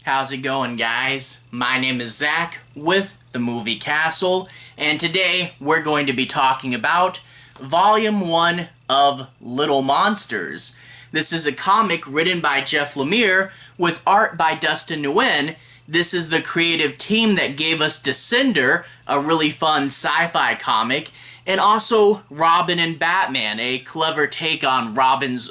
How's it going, guys? My name is Zach with the Movie Castle, and today we're going to be talking about Volume 1 of Little Monsters. This is a comic written by Jeff Lemire with art by Dustin Nguyen. This is the creative team that gave us Descender, a really fun sci-fi comic, and also Robin and Batman, a clever take on Robin's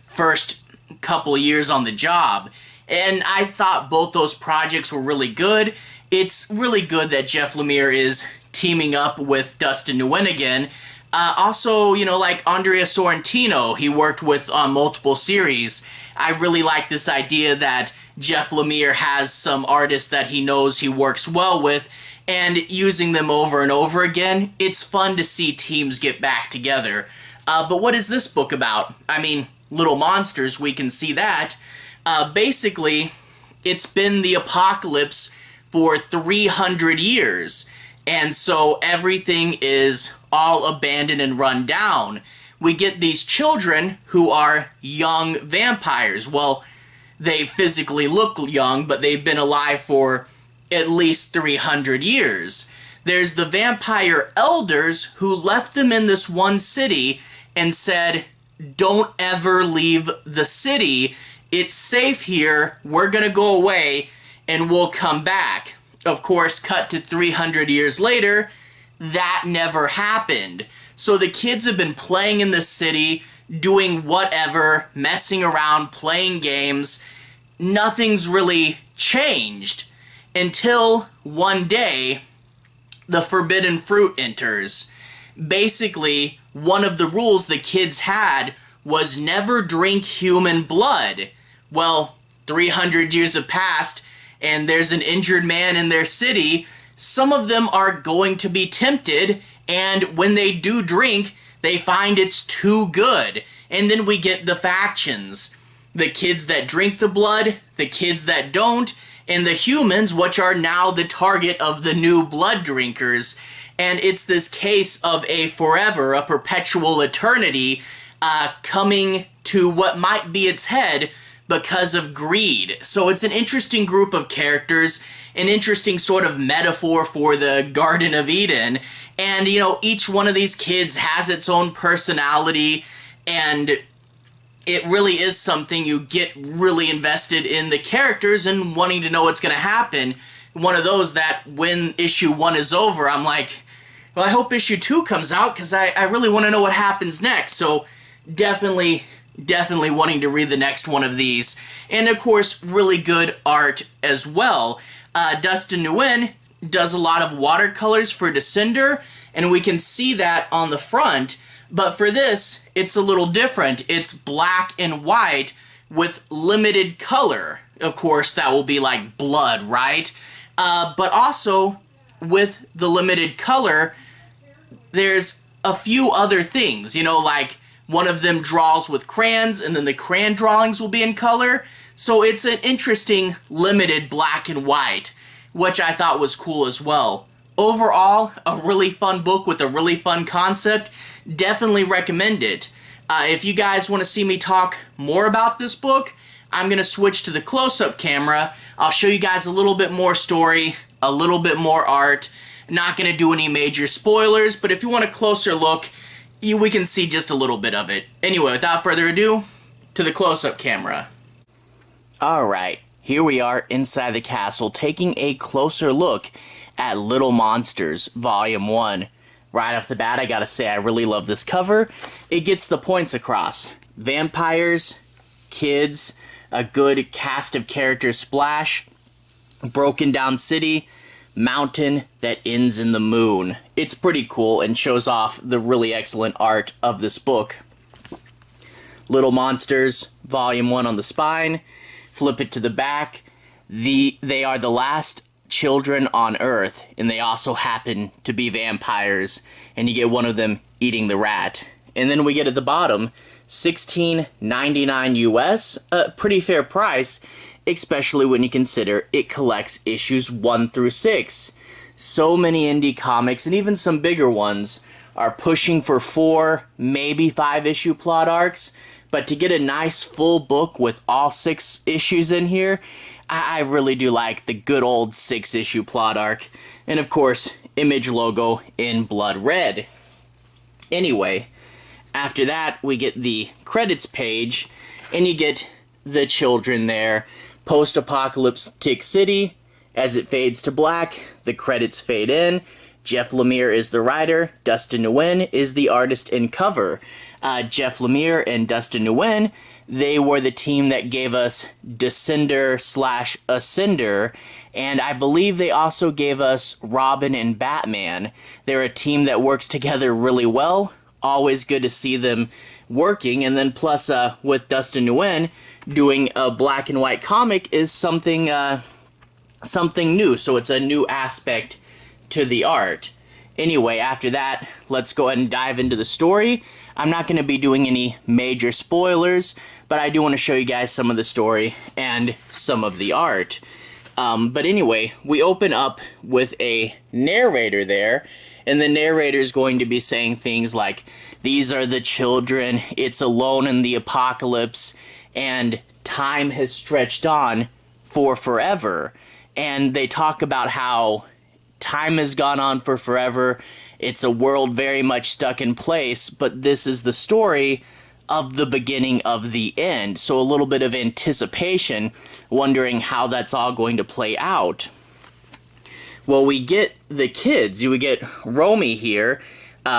first couple years on the job. And I thought both those projects were really good. It's really good that Jeff Lemire is teaming up with Dustin Nguyen again. Also, like Andrea Sorrentino, he worked with on multiple series. I really like this idea that Jeff Lemire has some artists that he knows he works well with, and using them over and over again, it's fun to see teams get back together. But what is this book about? I mean, Little Monsters, we can see that. Basically, it's been the apocalypse for 300 years, and so everything is all abandoned and run down. We get these children who are young vampires. Well, they physically look young, but they've been alive for at least 300 years. There's the vampire elders who left them in this one city and said, "Don't ever leave the city. It's safe here. We're gonna go away and we'll come back." Of course, cut to 300 years later, that never happened. So the kids have been playing in the city, doing whatever, messing around, playing games. Nothing's really changed until one day the forbidden fruit enters. Basically, one of the rules the kids had was never drink human blood. Well, 300 years have passed, and there's an injured man in their city. Some of them are going to be tempted, and when they do drink, they find it's too good. And then we get the factions. The kids that drink the blood, the kids that don't, and the humans, which are now the target of the new blood drinkers. And it's this case of a forever, a perpetual eternity, coming to what might be its head because of greed. So it's an interesting group of characters, an interesting sort of metaphor for the Garden of Eden. And, each one of these kids has its own personality, and it really is something you get really invested in the characters and wanting to know what's going to happen. One of those that when issue 1 is over, I'm like, well, I hope issue 2 comes out because I really want to know what happens next. So definitely wanting to read the next one of these. And of course, really good art as well. Dustin Nguyen does a lot of watercolors for Descender, and we can see that on the front. But for this, it's a little different. It's black and white with limited color. Of course, that will be like blood, right? But also, with the limited color, there's a few other things, like one of them draws with crayons, and then the crayon drawings will be in color. So it's an interesting, limited black and white, which I thought was cool as well. Overall, a really fun book with a really fun concept. Definitely recommend it. If you guys want to see me talk more about this book, I'm going to switch to the close-up camera. I'll show you guys a little bit more story, a little bit more art. Not going to do any major spoilers, but if you want a closer look, we can see just a little bit of it. Anyway, without further ado, to the close-up camera. Alright, here we are inside the castle taking a closer look at Little Monsters, Volume 1. Right off the bat, I gotta say I really love this cover. It gets the points across. Vampires, kids, a good cast of characters splash, broken down city, mountain that ends in the moon. It's pretty cool and shows off the really excellent art of this book. Little Monsters, Volume 1 on the spine. Flip it to the back. They are the last children on Earth, and they also happen to be vampires, and you get one of them eating the rat. And then we get at the bottom, $16.99 US, a pretty fair price, especially when you consider it collects issues 1 through 6. So many indie comics, and even some bigger ones, are pushing for 4, maybe 5 issue plot arcs, but to get a nice full book with all 6 issues in here, I really do like the good old 6-issue plot arc. And of course, Image logo in blood red. Anyway, after that, we get the credits page, and you get the children there. Post-apocalyptic city. As it fades to black, the credits fade in. Jeff Lemire is the writer. Dustin Nguyen is the artist and cover. Jeff Lemire and Dustin Nguyen, they were the team that gave us Descender/Ascender, and I believe they also gave us Robin and Batman. They're a team that works together really well. Always good to see them working, and then plus with Dustin Nguyen doing a black and white comic is something new, so it's a new aspect to the art. Anyway, after that, let's go ahead and dive into the story. I'm not going to be doing any major spoilers, but I do want to show you guys some of the story and some of the art. But anyway, we open up with a narrator there, and the narrator is going to be saying things like, "These are the children, it's alone in the apocalypse, and time has stretched on for forever." And they talk about how time has gone on for forever. It's a world very much stuck in place, but this is the story of the beginning of the end. So a little bit of anticipation, wondering how that's all going to play out. Well, we get the kids. We get Romy here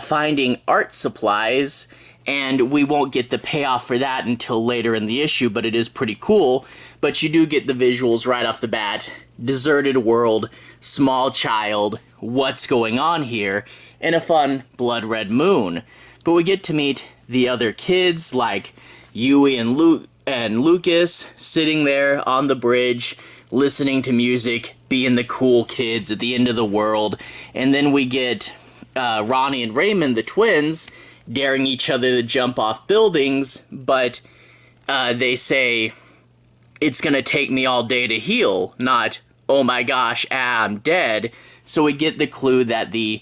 finding art supplies, and we won't get the payoff for that until later in the issue, but it is pretty cool. But you do get the visuals right off the bat. Deserted world, small child, what's going on here, and a fun blood red moon. But we get to meet the other kids like Yui and Lucas sitting there on the bridge, listening to music, being the cool kids at the end of the world. And then we get Ronnie and Raymond, the twins, daring each other to jump off buildings, but they say, "It's gonna take me all day to heal," not, "Oh my gosh, I'm dead." So we get the clue that the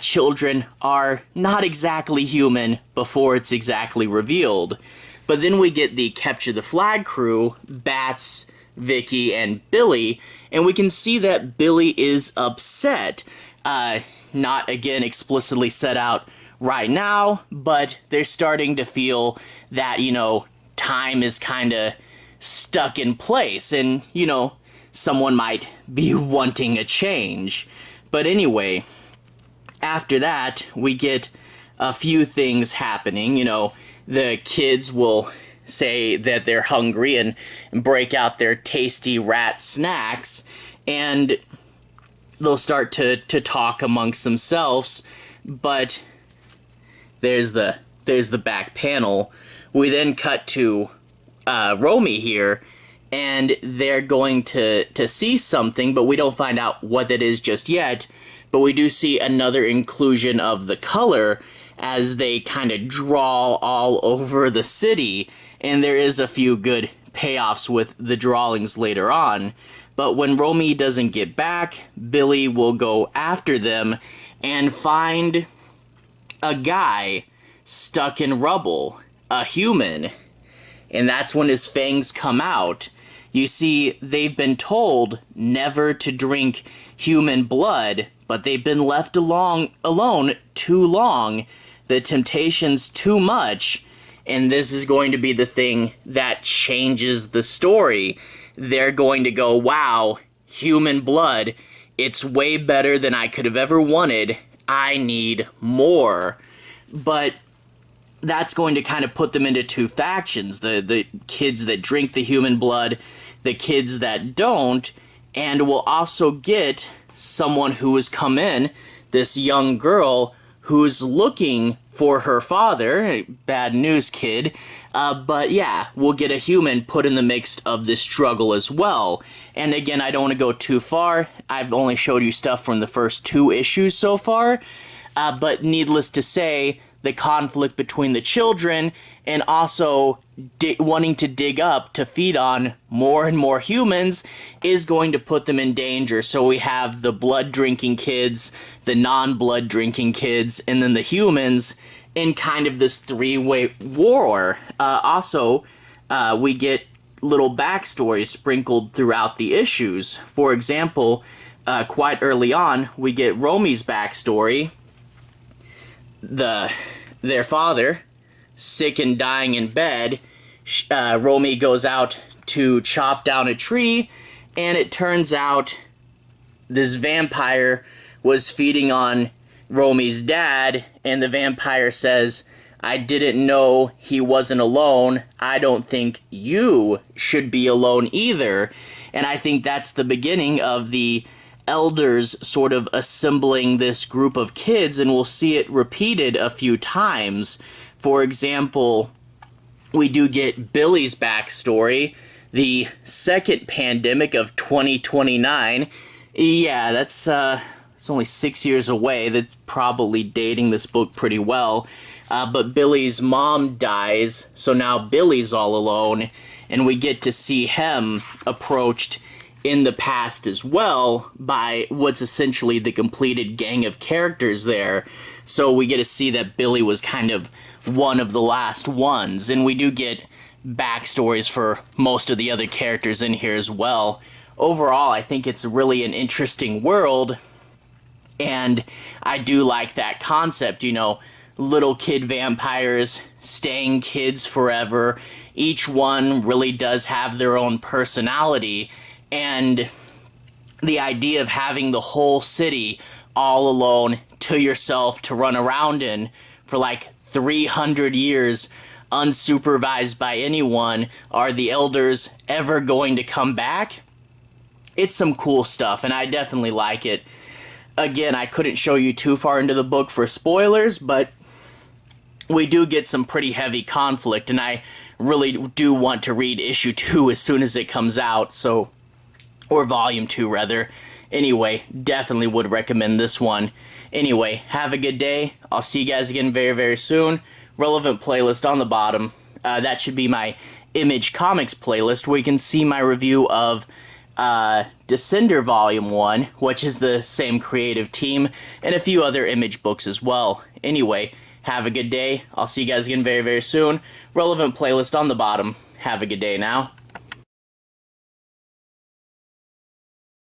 children are not exactly human before it's exactly revealed. But then we get the Capture the Flag crew, Bats, Vicky, and Billy, and we can see that Billy is upset. Not, again, explicitly set out right now, but they're starting to feel that, time is kind of stuck in place, and, someone might be wanting a change. But anyway, after that, we get a few things happening. The kids will say that they're hungry and break out their tasty rat snacks, and they'll start to talk amongst themselves, but there's the back panel. We then cut to Romy here, and they're going to see something, but we don't find out what that is just yet. But we do see another inclusion of the color as they kind of draw all over the city, and there is a few good payoffs with the drawings later on. But when Romy doesn't get back, Billy will go after them and find a guy stuck in rubble, a human. And that's when his fangs come out. You see, they've been told never to drink human blood, but they've been left alone too long. The temptation's too much, and this is going to be the thing that changes the story. They're going to go, "Wow, human blood, it's way better than I could have ever wanted. I need more." But that's going to kind of put them into two factions, the kids that drink the human blood, the kids that don't, and we'll also get someone who has come in, this young girl who's looking for her father, bad news kid, but yeah, we'll get a human put in the mix of this struggle as well. And again, I don't want to go too far. I've only showed you stuff from the first 2 issues so far, but needless to say, the conflict between the children and also wanting to dig up to feed on more and more humans is going to put them in danger. So we have the blood-drinking kids, the non-blood-drinking kids, and then the humans in kind of this 3-way war. Also, we get little backstories sprinkled throughout the issues. For example, quite early on, we get Romy's backstory. Their father, sick and dying in bed, Romy goes out to chop down a tree, and it turns out this vampire was feeding on Romy's dad, and the vampire says, "I didn't know he wasn't alone. I don't think you should be alone either." And I think that's the beginning of the elders sort of assembling this group of kids, and we'll see it repeated a few times. For example, we do get Billy's backstory, the second pandemic of 2029. Yeah, that's it's only 6 years away. That's probably dating this book pretty well. But Billy's mom dies, so now Billy's all alone, and we get to see him approached in the past as well by what's essentially the completed gang of characters there. So we get to see that Billy was kind of one of the last ones, and we do get backstories for most of the other characters in here as well. Overall, I think it's really an interesting world, and I do like that concept, little kid vampires staying kids forever. Each one really does have their own personality, and the idea of having the whole city all alone to yourself to run around in for like 300 years unsupervised by anyone. Are the elders ever going to come back? It's some cool stuff, and I definitely like it. Again, I couldn't show you too far into the book for spoilers, but we do get some pretty heavy conflict, and I really do want to read issue 2 as soon as it comes out, or volume 2 rather. Anyway, definitely would recommend this one. Anyway, have a good day. I'll see you guys again very, very soon. Relevant playlist on the bottom. That should be my Image Comics playlist, where you can see my review of Descender Volume 1, which is the same creative team, and a few other Image books as well. Anyway, have a good day. I'll see you guys again very, very soon. Relevant playlist on the bottom. Have a good day now.